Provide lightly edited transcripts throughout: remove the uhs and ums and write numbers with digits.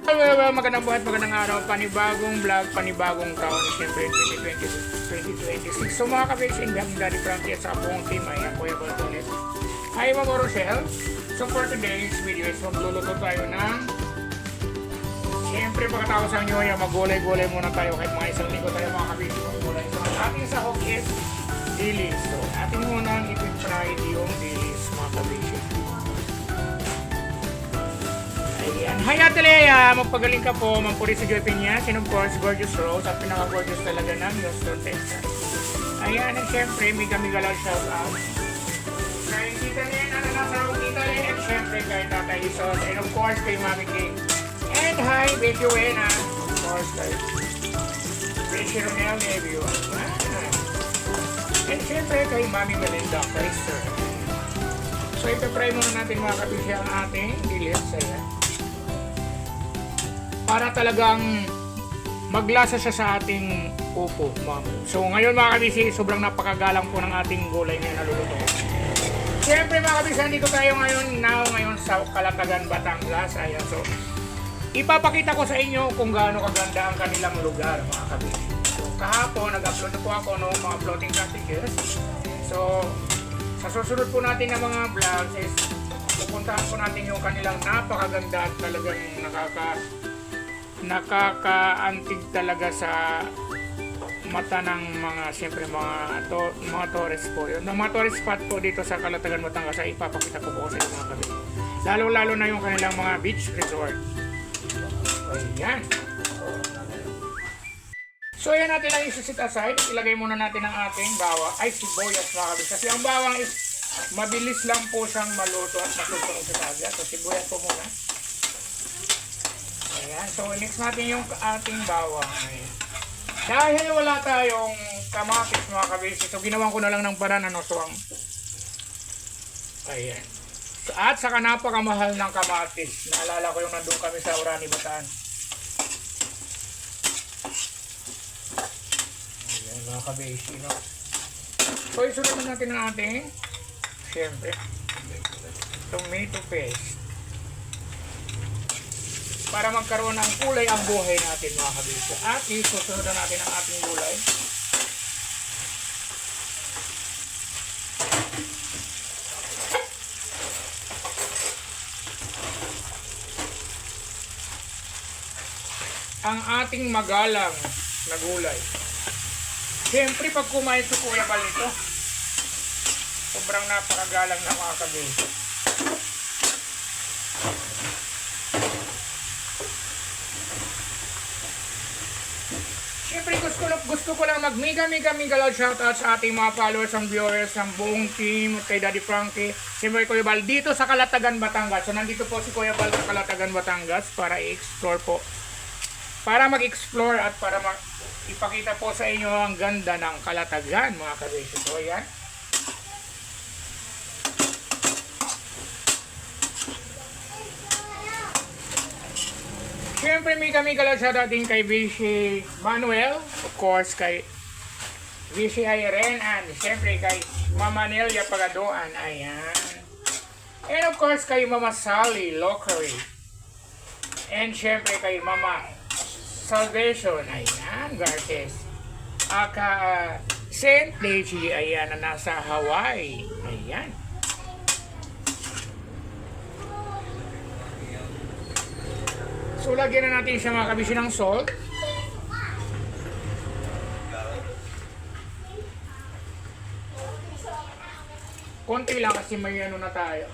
Well, magandang buhat, magandang araw, panibagong vlog, panibagong taon, siyempre 2026. So mga kabiksin, Gang Daddy Frankie at sa buong team ay ang Kuya Baltones. Hi Mama Rochelle. So for today's video is magluluto tayo ng siyempre pagkatapos ang New Year, magulay-gulay muna tayo kahit mga isang linggo tayo mga kabiksin magulay. So ang ating sahog is dilis. So ating munang ipin-try yung dilis mga kabiksin. Ayan. Hi Ate Lea, magpagaling ka po, Mampuri sa Joy Piñas, and of course, Gorgeous Rose, at pinaka-gorgeous talaga ng Houston, Texas. Ayan, and syempre, miga-miga lang shout out. Kay Tita Len, nasa akong Tita Len, and syempre kay Tata Isos, and of course, kay Mami King. And hi, Betty Wena, of course, kay Betty Ronel Nevio. And syempre, kay Mami Melinda, kay Sir. So, ipapry muna natin mga kabisya ang ating dilis. Ayan. Para talagang maglasa siya sa ating upo, ma'am. So ngayon mga kabisi, sobrang napakagalang po ng ating gulay ngayon na luluto. Siyempre mga kabisi, dito tayo ngayon sa Calatagan, Batangas. Ayan, so ipapakita ko sa inyo kung gaano kaganda ang kanilang lugar mga kabisi. So kahapon, nag-upload na po ako ng mga floating cottages. So sa susunod po natin na mga vlogs is pupuntahan po natin yung kanilang napakaganda at talagang nakakaantig talaga sa mata ng mga siyempre mga tourist po yun. Mga tourist spot po dito sa Calatagan, Batangas ay ipapakita ko po sa inyo mga kabit. Lalo na yung kanilang mga beach resort. Ayan. So yan natin lang isi-set aside. Ilagay muna natin ang ating bawang ay sibuyas mga kabit. Kasi ang bawang is mabilis lang po siyang maluto at masusunod sa taga. So sibuyas po muna. Ayan, so mix natin yung ating bawang. Ayan. Dahil wala tayong kamatis mga kabisi, so ginawan ko na lang ng paraan so ayan. So, at saka napakamahal ng kamatis. Naalala ko yung nandun kami sa Orani, Bataan. Ayan mga kabisi, no? So isunod natin ang ating siyempre tomato paste. Para magkaroon ng kulay ang buhay natin mga kabisyo. At isusunod na natin ang ating gulay. Ang ating magalang na gulay. Siyempre pag kumain sa Kuya Bal nito, sobrang napakagalang na mga kabisyo. Siyempre gusto ko lang mag-mega loud shoutout sa ating mga followers and viewers ng buong team kay Daddy Frankie. Siyempre Kuya Bal dito sa Calatagan, Batangas. So nandito po si Kuya Bal sa Calatagan, Batangas para i-explore po. Para mag-explore at para ipakita po sa inyo ang ganda ng Calatagan mga kabisyo. So ayan. Siyempre may loud shoutout din kay Vichy Manuel, of course kay Vichy Irene, and siyempre kay Mama Nelia Pagadoan, ayan. And of course kay Mama Sally Lockery. And siyempre kay Mama Salvation, ayan, Garces. Saint Deji, ayan, na nasa Hawaii, ayan. So lagyan na natin siya mga kabisyo ng salt. Konti lang kasi may ano na tayo.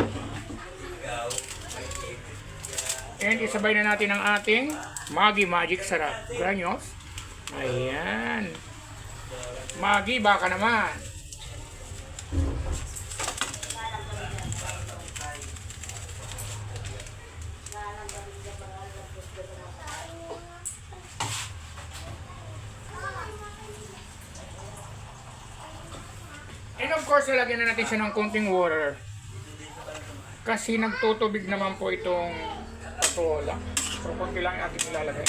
And isabay na natin ang ating Maggi Magic Sarap Granules. Ayan. Maggi, baka naman. And of course, lalagyan na natin siya ng konting water. Kasi nagtutubig naman po itong tola. So, konti lang yung ating ilalagay.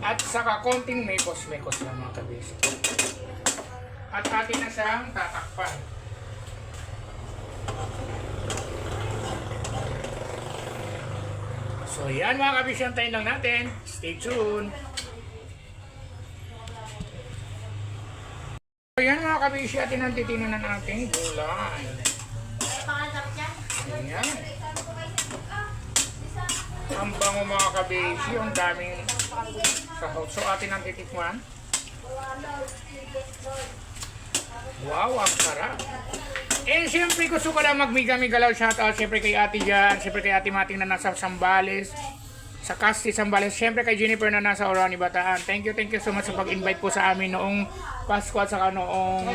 At saka konting mekos-mekos lang mga kabisi. At atin na siyang tatakpan. So yan mga kabishi, antayin lang natin. Stay tuned. So yan mga kabishi, atin ang titinan ng ating gulay. Ayan. Ang bango mga kabishi, ang daming sahog. So atin ang titikman. Wow, ang sarap. And siyempre gusto ko lang magmiga-migalaw shoutout siyempre kay Ate Jan, siyempre kay Ate Mating na nasa Sambales, sa Casti Sambales, siyempre kay Jennifer na nasa Orani Bataan. Thank you so much sa pag-invite po sa amin noong Pasko at saka noong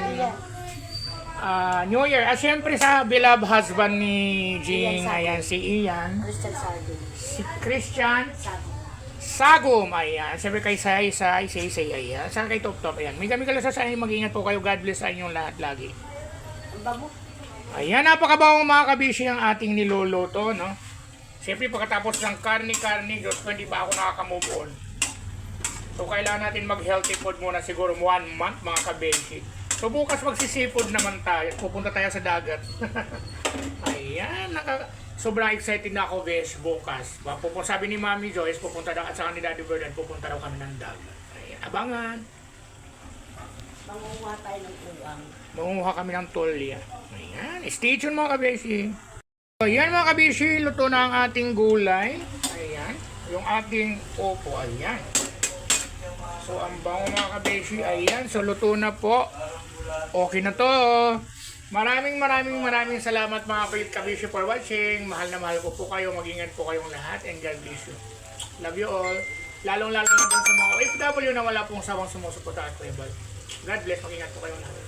New Year. At siyempre sa beloved husband ni Jing, ayan, si Ian. Christian Sardo. Si Christian Sagum, ayan. Siyempre kay Say, ayan. Saka kay Top Top, ayan. Miga-migalaw sa inyo, mag-ingat po kayo. God bless sa inyong lahat lagi. Ang bago. Ayan, napakabawang mga kabishi ang ating niluluto, no? Siyempre, pagkatapos ng karni, Diyos ko, hindi pa ako nakaka-move on. So, kailangan natin mag-healthy food muna siguro 1 month, mga kabishi. So, bukas magsisipod naman tayo. Pupunta tayo sa dagat. Ayan, sobrang excited na ako, Besh, bukas. Sabi ni Mami Joyce, pupunta daw, at saka ni Daddy Bird, pupunta daw kami ng dagat. Ayan, abangan. Manguha tayo ng uwang. Manguha kami ng tolya. Ayan, stay tuned mga kabeshi. So, ayan mga kabeshi, luto na ang ating gulay. Ayan, yung ating opo, ayan. So, ang bango mga kabeshi, ayan. So, luto na po. Okay na to. Maraming salamat mga kabeshi for watching. Mahal na mahal ko po kayo. Mag-ingat po kayong lahat and God bless you. Love you all. Lalong-lalo na dun sa mga OFW na wala pong sawang sumusuporta at pebal. God bless, mag-ingat po kayong lahat.